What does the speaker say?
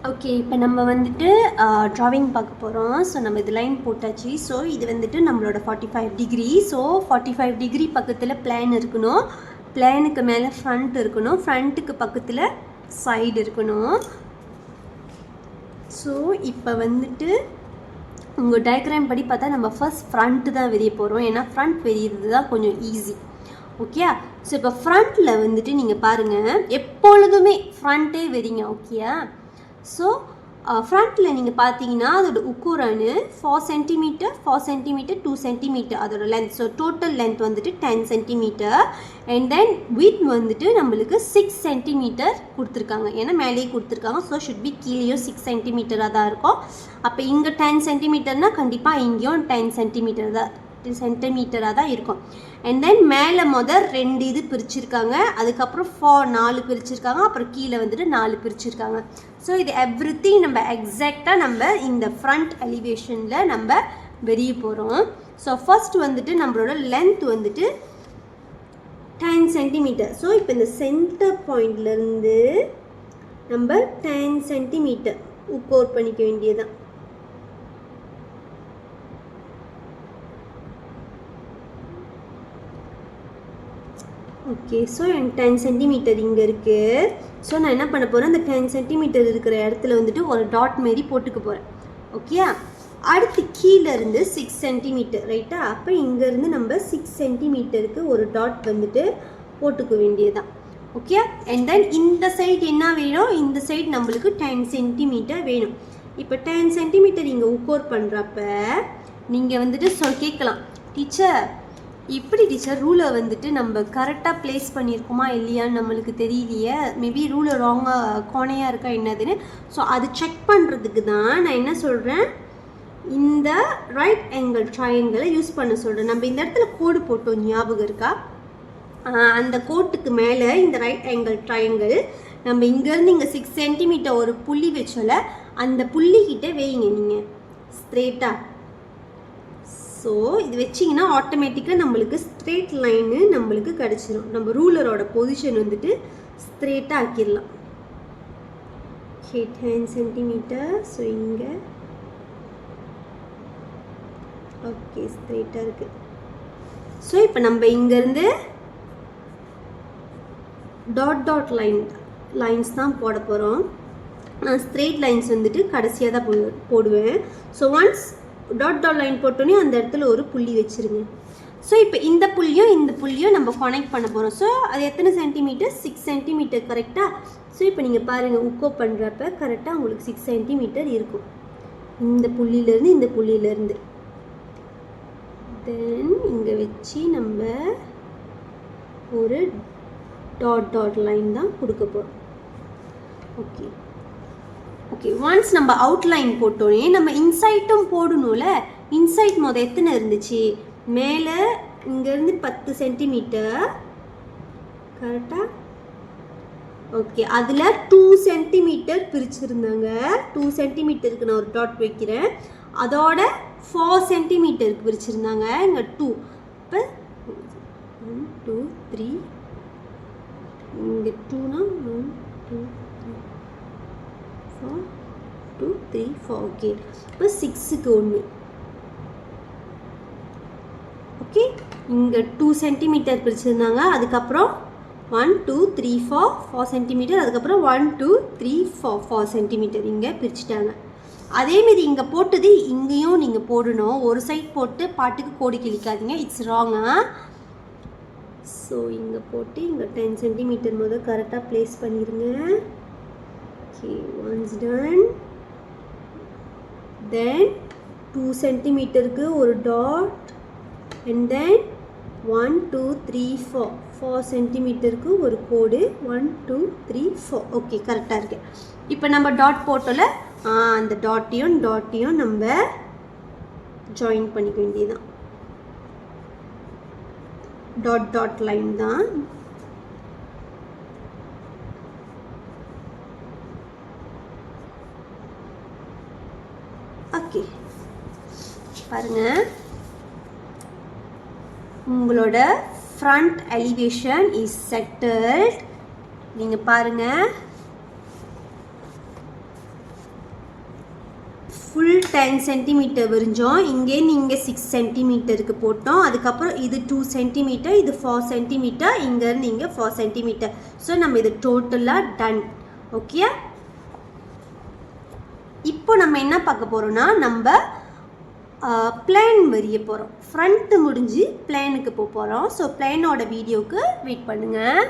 Okay, இப்போ நம்ம வந்துட்டு ட்ராவிங் பார்க்க போகிறோம். ஸோ நம்ம இது லைன் போட்டாச்சு. ஸோ இது வந்துட்டு நம்மளோட 45 டிகிரி. ஸோ 45 டிகிரி பக்கத்தில் பிளான் இருக்கணும், பிளானுக்கு மேலே ஃப்ரண்ட் இருக்கணும், ஃப்ரண்ட்டுக்கு பக்கத்தில் சைடு இருக்கணும். ஸோ இப்போ வந்துட்டு உங்கள் டயக்ராம் படி பார்த்தா நம்ம ஃபர்ஸ்ட் ஃப்ரண்ட்டு தான் வெறிய போகிறோம். ஏன்னா ஃப்ரண்ட் வெறியது தான் கொஞ்சம் ஈஸி. ஓகே, ஸோ இப்போ ஃப்ரண்ட்டில் வந்துட்டு நீங்கள் பாருங்கள், எப்பொழுதுமே ஃப்ரண்ட்டே வெறிங்க. ஓகேயா, ஸோ ஃப்ரண்ட்டில் நீங்கள் பார்த்தீங்கன்னா அதோட உக்குரானு 4 சென்டிமீட்டர் 4 சென்டிமீட்டர் 2 சென்டிமீட்டர் அதோட லென்த். ஸோ டோட்டல் லென்த் வந்துட்டு 10 சென்டிமீட்டர். அண்ட் தென் வித் வந்துட்டு நம்மளுக்கு 6 சென்டிமீட்டர் கொடுத்துருக்காங்க. ஏன்னா மேலேயே கொடுத்துருக்காங்க. ஸோ ஷுட் பி கீழேயும் 6 சென்டிமீட்டராக தான் இருக்கும். அப்போ இங்கே 10 சென்டிமீட்டர்னால் கண்டிப்பாக இங்கேயும் 10 சென்டிமீட்டராக தான் இருக்கும். அண்ட் தென் மேலே முதல் 2 இது பிரிச்சுருக்காங்க, அதுக்கப்புறம் 4 பிரிச்சுருக்காங்க, அப்புறம் கீழே வந்துட்டு 4 பிரிச்சுருக்காங்க. ஸோ இது எவ்ரிதிங் நம்ம எக்ஸாக்டாக நம்ம இந்த ஃப்ரண்ட் எலிவேஷனில் நம்ம வெறிய போகிறோம். ஸோ ஃபர்ஸ்ட் வந்துட்டு நம்மளோட லென்த் வந்துட்டு 10 சென்டிமீட்டர். ஸோ இப்போ இந்த சென்டர் பாயிண்ட்லேருந்து நம்ம 10 சென்டிமீட்டர் உக்கோர் பண்ணிக்க வேண்டியதுதான். ஓகே, ஸோ எனக்கு 10 சென்டிமீட்டர் இங்கே இருக்குது. ஸோ நான் என்ன பண்ண போகிறேன், அந்த 10 சென்டிமீட்டர் இருக்கிற இடத்துல வந்துட்டு ஒரு டாட் மாரி போட்டுக்க போகிறேன். ஓகே, அடுத்து கீழே இருந்து 6 சென்டிமீட்டர் ரைட்டா. அப்போ இங்கேருந்து நம்ம 6 சென்டிமீட்டருக்கு ஒரு டாட் வந்துட்டு போட்டுக்க வேண்டியதுதான். ஓகே, அண்ட் தென் இந்த சைடு என்ன வேணும், இந்த சைடு நம்மளுக்கு 10 சென்டிமீட்டர் வேணும். இப்போ 10 சென்டிமீட்டர் இங்கே உக்கோர் பண்ணுறப்ப நீங்கள் வந்துட்டு கேட்கலாம், டீச்சர் இப்படி டீச்சர் ரூலை வந்துட்டு நம்ம கரெக்டாக ப்ளேஸ் பண்ணியிருக்கோமா இல்லையான்னு நம்மளுக்கு தெரியலையே, மேபி ரூலை ராங்காக கோணையாக இருக்கா என்னதுன்னு. ஸோ அது செக் பண்ணுறதுக்கு தான் நான் என்ன சொல்கிறேன், இந்த ரைட் ஆங்கிள் ட்ரையாங்கிளை யூஸ் பண்ண சொல்கிறேன். நம்ம இந்த இடத்துல கோடு போட்டோம், ஞாபகம் இருக்கா? அந்த கோட்டுக்கு மேலே இந்த ரைட் ஆங்கிள் ட்ரையாங்கிள் நம்ம இங்கேருந்து இங்கே 6 சென்டிமீட்டர் ஒரு புள்ளி வச்சோல, அந்த புள்ளிக்கிட்ட வைங்க நீங்கள் ஸ்ட்ரெயிட்டாக. ஸோ இது வச்சிங்கன்னா ஆட்டோமேட்டிக்காக நம்மளுக்கு ஸ்ட்ரெயிட் லைனு நம்மளுக்கு கிடச்சிடும். நம்ம ரூலரோட பொசிஷன் வந்துட்டு ஸ்ட்ரெயிட்டாக ஆக்கிடலாம். Okay, 10 centimetre. ஸோ இங்கே ஓகே ஸ்ட்ரெயிட்டாக இருக்குது. ஸோ இப்போ நம்ம இங்கேருந்து டாட் லைன்ஸ் தான் போட போகிறோம். நான் ஸ்ட்ரெயிட் லைன்ஸ் வந்துட்டு கடைசியாக தான் போடுவேன். ஸோ ஒன்ஸ் டாட் லைன் போட்டோன்னே அந்த இடத்துல ஒரு புள்ளி வச்சுருங்க. ஸோ இப்போ இந்த புள்ளியும் நம்ம கனெக்ட் பண்ண போகிறோம். ஸோ அது எத்தனை சென்டிமீட்டர், 6 சென்டிமீட்டர் கரெக்டாக. ஸோ இப்போ நீங்கள் பாருங்கள், உக்கோ பண்ணுறப்ப கரெக்டாக உங்களுக்கு 6 சென்டிமீட்டர் இருக்கும் இந்த புள்ளியிலேருந்து. தென் இங்கே வச்சு நம்ம ஒரு டாட் லைன் தான் கொடுக்க போகிறோம். ஓகே, ஒன்ஸ் நம்ம அவுட்லைன் போட்டோன்னே நம்ம இன்சைட்டும் போடணும்ல. இன்சைட் மொதல் எத்தனை இருந்துச்சு, மேலே இங்கேருந்து 10 சென்டிமீட்டர் கரெக்டாக. ஓகே, அதில் 2 சென்டிமீட்டர் பிரிச்சுருந்தாங்க. 2 சென்டிமீட்டருக்கு நான் ஒரு டாட் வைக்கிறேன். அதோட 4 சென்டிமீட்டருக்கு பிரிச்சுருந்தாங்க, இங்கே 2. இப்போ 1 2 3, இங்கே 2னா 1 2 4 2 3 4. ஓகே, இப்போ 6க்கு 1. ஓகே, இங்கே 2 சென்டிமீட்டர் பிரிச்சுருந்தாங்க. அதுக்கப்புறம் 1 2 3 4 சென்டிமீட்டர். அதுக்கப்புறம் 1 2 3 4 சென்டிமீட்டர் இங்கே பிரிச்சுட்டாங்க. அதேமாரி இங்கே போட்டது இங்கேயும் நீங்கள் போடணும். ஒரு சைட் போட்டு பாட்டுக்கு கோடி கிழிக்காதீங்க, இட்ஸ் ராங்கா. ஸோ இங்கே போட்டு இங்கே 10 சென்டிமீட்டர் முதல் கரெக்டாக ப்ளேஸ் பண்ணிடுங்க. Okay, once done, then 2 சென்டிமீட்டருக்கு ஒரு டாட், and then 1 2 3 4 சென்டிமீட்டருக்கு ஒரு கோடு 1 2 3 4. ஓகே, கரெக்டாக இருக்கு. இப்போ நம்ம டாட் போட்டோல அந்த டாட்டையும் நம்ம ஜாயின் பண்ணிக்க வேண்டியதுதான். டாட் லைன் தான். ஓகே, பாருங்க, உங்களோட ஃப்ரண்ட் எலிவேஷன் இஸ் செட்டில்ட். நீங்கள் பாருங்கள், ஃபுல் 10 சென்டிமீட்டர் வரைஞ்சோம். இங்கேருந்து இங்கே 6 சென்டிமீட்டருக்கு போட்டோம். அதுக்கப்புறம் இது 2 சென்டிமீட்டர், இது 4 சென்டிமீட்டர், இங்கேருந்து இங்கே 4 சென்டிமீட்டர். ஸோ நம்ம இது டோட்டலாக டன். ஓகே, இப்போ நம்ம என்ன பார்க்க போகிறோம்னா நம்ம பிளான் வரைய போகிறோம். ஃப்ரண்ட்டு முடிஞ்சு பிளானுக்கு போக போகிறோம். ஸோ பிளானோட வீடியோவுக்கு வெயிட் பண்ணுங்கள்.